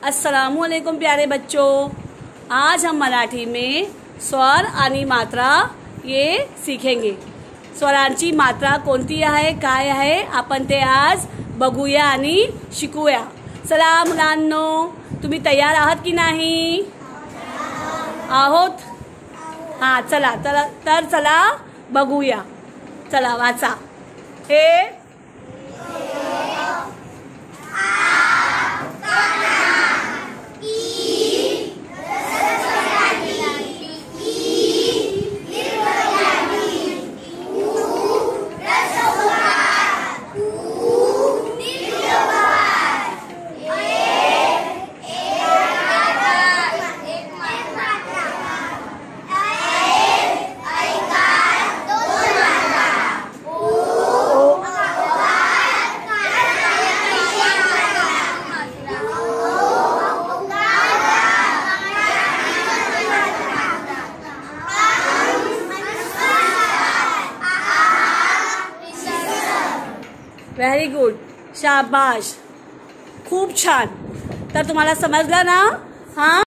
अस्सलामुअलैकुम प्यारे बच्चों, आज हम मराठी में स्वर आणि मात्रा ये सीखेंगे। स्वरांची मात्रा कोणती आहे, काय आहे, आपण ते आज बघूया आणि शिकूया। चला मुलांनो, तुम्ही तयार आहात की नाही? आहोत। हाँ, चला तर चला बघूया। चला वाचा। हे व्हेरी गुड, शाबाश, खूप छान। तर तुम्हाला समजलं ना? हाँ।